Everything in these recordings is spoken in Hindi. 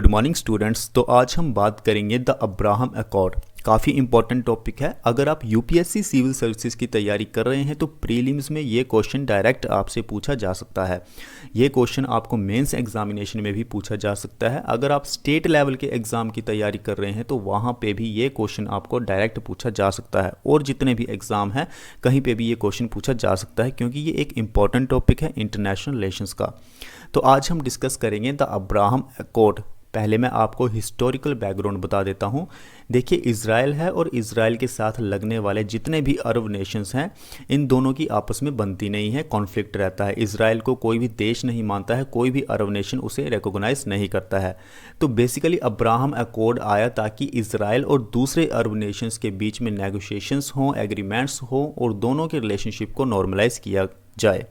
Good morning students. तो आज हम बात करेंगे द अब्राहम अकॉर्ड। काफ़ी इंपॉर्टेंट टॉपिक है। अगर आप यूपीएससी सिविल सर्विसेज की तैयारी कर रहे हैं तो प्रीलिम्स में ये क्वेश्चन डायरेक्ट आपसे पूछा जा सकता है। ये क्वेश्चन आपको मेंस एग्जामिनेशन में भी पूछा जा सकता है। अगर आप स्टेट लेवल के एग्ज़ाम की तैयारी कर रहे हैं तो वहाँ पे भी ये क्वेश्चन आपको डायरेक्ट पूछा जा सकता है, और जितने भी एग्ज़ाम हैं कहीं पे भी ये क्वेश्चन पूछा जा सकता है, क्योंकि ये एक इम्पॉर्टेंट टॉपिक है इंटरनेशनल रिलेशंस का। तो आज हम डिस्कस करेंगे द अब्राहम अकॉर्ड। पहले मैं आपको हिस्टोरिकल बैकग्राउंड बता देता हूँ। देखिए, इज़राइल है और इज़राइल के साथ लगने वाले जितने भी अरब नेशंस हैं, इन दोनों की आपस में बनती नहीं है, कॉन्फ्लिक्ट रहता है। इज़राइल को कोई भी देश नहीं मानता है, कोई भी अरब नेशन उसे रिकॉग्नाइज नहीं करता है। तो बेसिकली अब्राहम अकॉर्ड आया ताकि इज़राइल और दूसरे अरब नेशंस के बीच में नेगोशिएशंस हों, एग्रीमेंट्स हों और दोनों के रिलेशनशिप को नॉर्मलाइज किया जाए।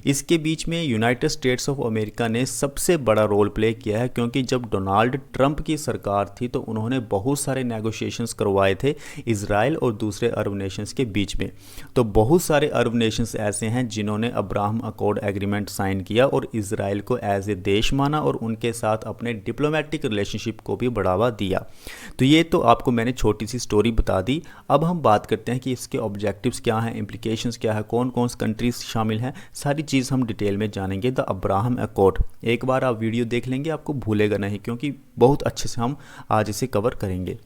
इसके बीच में यूनाइटेड स्टेट्स ऑफ अमेरिका ने सबसे बड़ा रोल प्ले किया है, क्योंकि जब डोनाल्ड ट्रंप की सरकार थी तो उन्होंने बहुत सारे नेगोशिएशंस करवाए थे इज़राइल और दूसरे अरब नेशंस के बीच में। तो बहुत सारे अरब नेशंस ऐसे हैं जिन्होंने अब्राहम अकॉर्ड एग्रीमेंट साइन किया और इज़राइल को एज ए देश माना और उनके साथ अपने डिप्लोमेटिक रिलेशनशिप को भी बढ़ावा दिया। तो ये तो आपको मैंने छोटी सी स्टोरी बता दी। अब हम बात करते हैं कि इसके ऑब्जेक्टिव्स क्या हैं, इम्प्लीकेशंस क्या है, कौन कौन सी कंट्रीज शामिल हैं, सारी चीज़ हम डिटेल में जानेंगे द अब्राहम अकॉर्ड। एक बार आप वीडियो देख लेंगे आपको भूलेगा नहीं, क्योंकि बहुत अच्छे से हम आज इसे कवर करेंगे।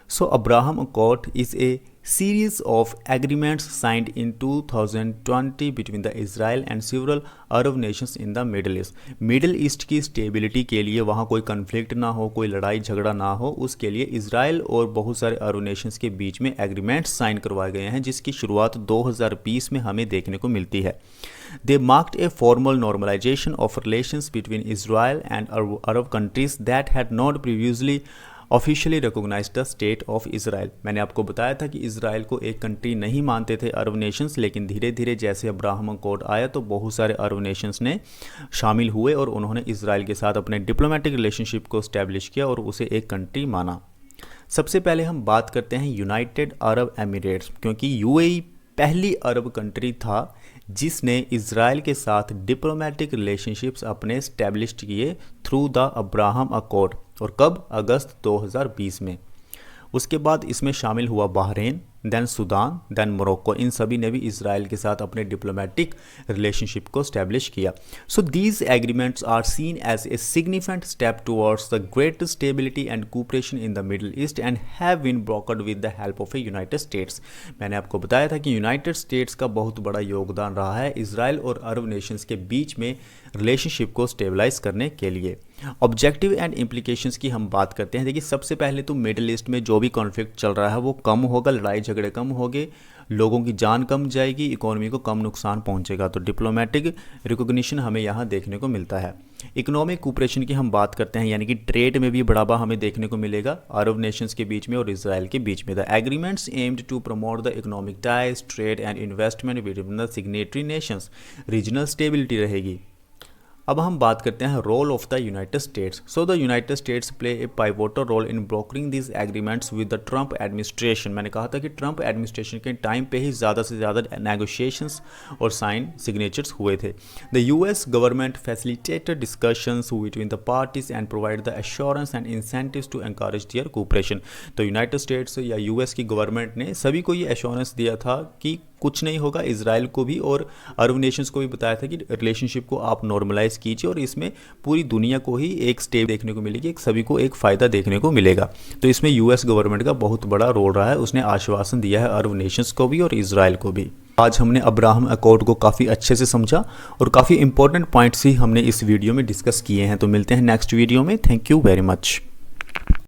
So Abraham Accord is a series of agreements signed in 2020 between the Israel and several Arab nations in the Middle East। Middle east की स्टेबिलिटी के लिए, वहाँ कोई कन्फ्लिक्ट ना हो, कोई लड़ाई झगड़ा ना हो, उसके लिए इज़राइल और बहुत सारे अरब नेशंस के बीच में एग्रीमेंट्स साइन करवाए गए हैं, जिसकी शुरुआत 2020 में हमें देखने को मिलती है। They marked a formal normalization of relations between Israel and Arab countries that had not previously officially recognise the state of Israel. मैंने आपको बताया था कि इसराइल को एक कंट्री नहीं मानते थे अरब नेशंस, लेकिन धीरे धीरे जैसे अब्राहम अकॉर्ड आया तो बहुत सारे अरब नेशंस ने शामिल हुए और उन्होंने इसराइल के साथ अपने डिप्लोमेटिक रिलेशनशिप को इस्टेब्लिश किया और उसे एक कंट्री माना। सबसे पहले हम बात करते हैं यूनाइटेड अरब एमिरेट्स, क्योंकि यूएई पहली अरब कंट्री था जिसने इज़राइल के साथ डिप्लोमेटिक रिलेशनशिप्स अपने इस्टेब्लिश किए थ्रू द अब्राहम अकॉर्ड। और कब? अगस्त 2020 में। उसके बाद इसमें शामिल हुआ Bahrain, then Sudan, then Morocco. इन सभी ने भी इज़राइल के साथ अपने डिप्लोमेटिक रिलेशनशिप को स्टैब्लिश किया। So these agreements are seen as a significant step towards the greater stability and cooperation in the Middle East and have been brokered with the help of a United States. मैंने आपको बताया था कि यूनाइटेड स्टेट्स का बहुत बड़ा योगदान रहा है इज़राइल और अरब नेशंस के बीच में रिलेशनशिप को स्टेबलाइज करने के लिए। ऑब्जेक्टिव एंड इम्प्लीकेशंस की हम बात करते हैं। देखिए, सबसे पहले तो मिडिल ईस्ट में जो भी कॉन्फ्लिक्ट चल रहा है वो कम होगा, लड़ाई झगड़े कम होंगे, लोगों की जान कम जाएगी, इकोनॉमी को कम नुकसान पहुंचेगा। तो डिप्लोमेटिक रिकॉग्निशन हमें यहाँ देखने को मिलता है। इकोनॉमिक कोऑपरेशन की हम बात करते हैं, यानी कि ट्रेड में भी बढ़ावा हमें देखने को मिलेगा अरब नेशंस के बीच में और इजराइल के बीच में। The agreements aimed to promote the economic ties, trade and investment with the signatory nations. Regional stability रहेगी। अब हम बात करते हैं role of the United States. So the United States play a pivotal role in brokering this agreements with the Trump administration. मैंने कहा था कि ट्रंप एडमिनिस्ट्रेशन के टाइम पे ही ज़्यादा से ज़्यादा नेगोशिएशंस और सिग्नेचर्स हुए थे। The US government facilitated discussions between the parties and provide the assurance and incentives to encourage their cooperation. तो यूनाइटेड स्टेट्स या यूएस की गवर्नमेंट ने सभी को ये एश्योरेंस दिया था कि कुछ नहीं होगा। इजराइल को भी और अरब नेशंस को भी बताया था कि रिलेशनशिप को आप नॉर्मलाइज कीजिए और इसमें पूरी दुनिया को ही एक स्टेप देखने को मिलेगी, सभी को एक फ़ायदा देखने को मिलेगा। तो इसमें यूएस गवर्नमेंट का बहुत बड़ा रोल रहा है। उसने आश्वासन दिया है अरब नेशंस को भी और इजराइल को भी। आज हमने अब्राहम अकॉर्ड को काफ़ी अच्छे से समझा और काफ़ी इंपॉर्टेंट पॉइंट्स ही हमने इस वीडियो में डिस्कस किए हैं। तो मिलते हैं नेक्स्ट वीडियो में। Thank you very much.